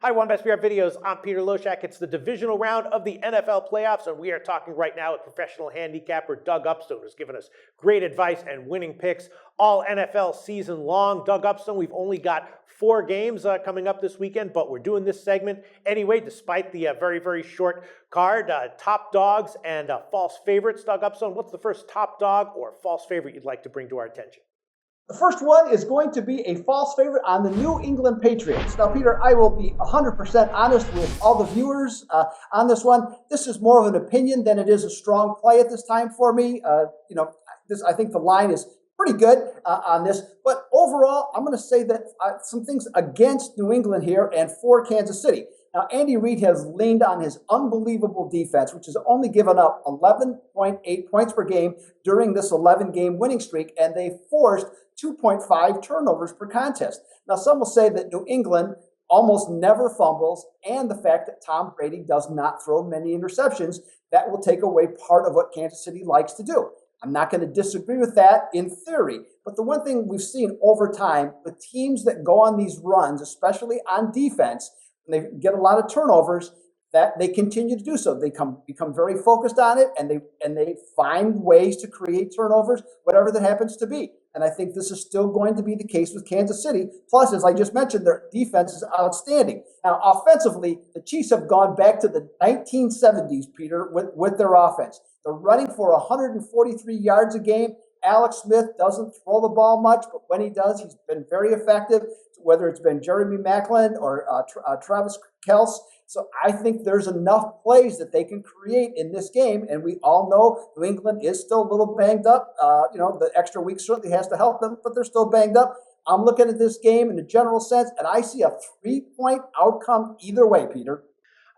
Hi, One Best PR Videos. I'm Peter Loshak. It's the divisional round of the NFL playoffs, and we are talking right now with professional handicapper Doug Upstone, who's given us great advice and winning picks all NFL season long. Doug Upstone, we've only got 4 games coming up this weekend, but we're doing this segment anyway, despite the very short card. Top dogs and false favorites. Doug Upstone, what's the first top dog or false favorite you'd like to bring to our attention? The first one is going to be a false favorite on the New England Patriots. Now, Peter, I will be 100% honest with all the viewers on this one. This is more of an opinion than it is a strong play at this time for me. I think the line is pretty good on this. But overall, I'm going to say that some things against New England here and for Kansas City. Now, Andy Reid has leaned on his unbelievable defense, which has only given up 11.8 points per game during this 11-game winning streak, and they forced 2.5 turnovers per contest. Now, some will say that New England almost never fumbles, and the fact that Tom Brady does not throw many interceptions, that will take away part of what Kansas City likes to do. I'm not going to disagree with that in theory, but the one thing we've seen over time with teams that go on these runs, especially on defense, when they get a lot of turnovers, that they continue to do so. They become very focused on it, and they find ways to create turnovers, whatever that happens to be. And I think this is still going to be the case with Kansas City. Plus, as I just mentioned, their defense is outstanding. Now, offensively, the Chiefs have gone back to the 1970s, Peter, with their offense. They're running for 143 yards a game. Alex Smith doesn't throw the ball much, but when he does, he's been very effective, whether it's been Jeremy Maclin or Travis Kelce. So I think there's enough plays that they can create in this game, and we all know New England is still a little banged up. The extra week certainly has to help them, but they're still banged up. I'm looking at this game in a general sense, and I see a 3-point outcome either way, Peter.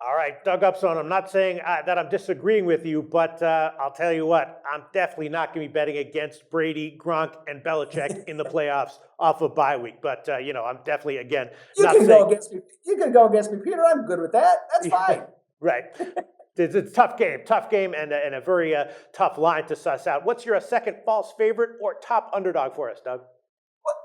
All right, Doug Upstone, I'm not saying that I'm disagreeing with you, but I'll tell you what, I'm definitely not going to be betting against Brady, Gronk, and Belichick in the playoffs off of bye week. But, I'm definitely, again, not saying... You can go against me, Peter. I'm good with that. That's fine. Right. It's a tough game, and a very tough line to suss out. What's your second false favorite or top underdog for us, Doug?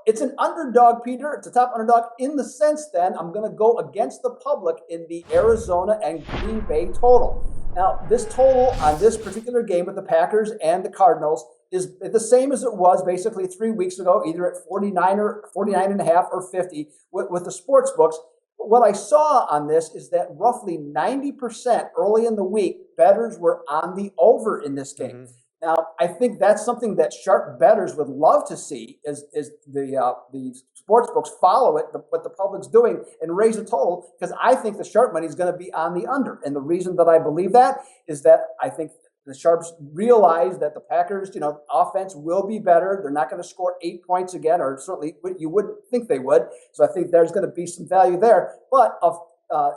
It's an underdog, Peter. It's a top underdog in the sense, then, I'm going to go against the public in the Arizona and Green Bay total. Now, this total on this particular game with the Packers and the Cardinals is the same as it was basically 3 weeks ago, either at 49.5 or 50 with the sports books. But what I saw on this is that roughly 90% early in the week, bettors were on the over in this game. Mm-hmm. Now, I think that's something that sharp bettors would love to see is the sports books follow it, what the public's doing, and raise the total, because I think the sharp money is going to be on the under. And the reason that I believe that is that I think the sharps realize that the Packers, offense will be better. They're not going to score 8 points again, or certainly you wouldn't think they would. So I think there's going to be some value there. But of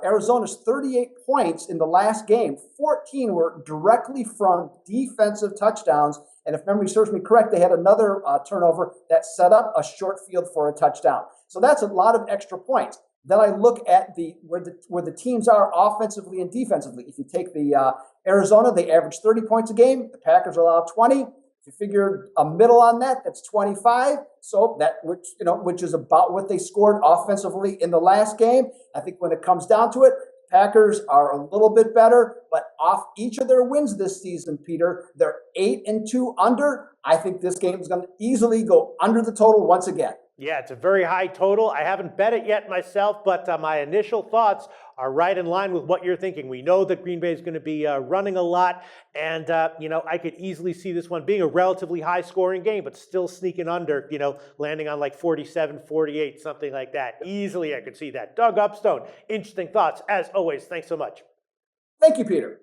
Arizona's 38 points in the last game, 14 were directly from defensive touchdowns. And if memory serves me correct, they had another turnover that set up a short field for a touchdown. So that's a lot of extra points. Then I look at where the teams are offensively and defensively. If you take the Arizona, they average 30 points a game. The Packers allow 20. If you figure a middle on that, that's 25. So that which is about what they scored offensively in the last game. I think when it comes down to it, Packers are a little bit better, but off each of their wins this season, Peter, they're 8-2 under. I think this game is going to easily go under the total once again. Yeah, it's a very high total. I haven't bet it yet myself, but my initial thoughts are right in line with what you're thinking. We know that Green Bay is going to be running a lot, and, I could easily see this one being a relatively high-scoring game, but still sneaking under, landing on like 47, 48, something like that. Easily I could see that. Doug Upstone, interesting thoughts. As always, thanks so much. Thank you, Peter.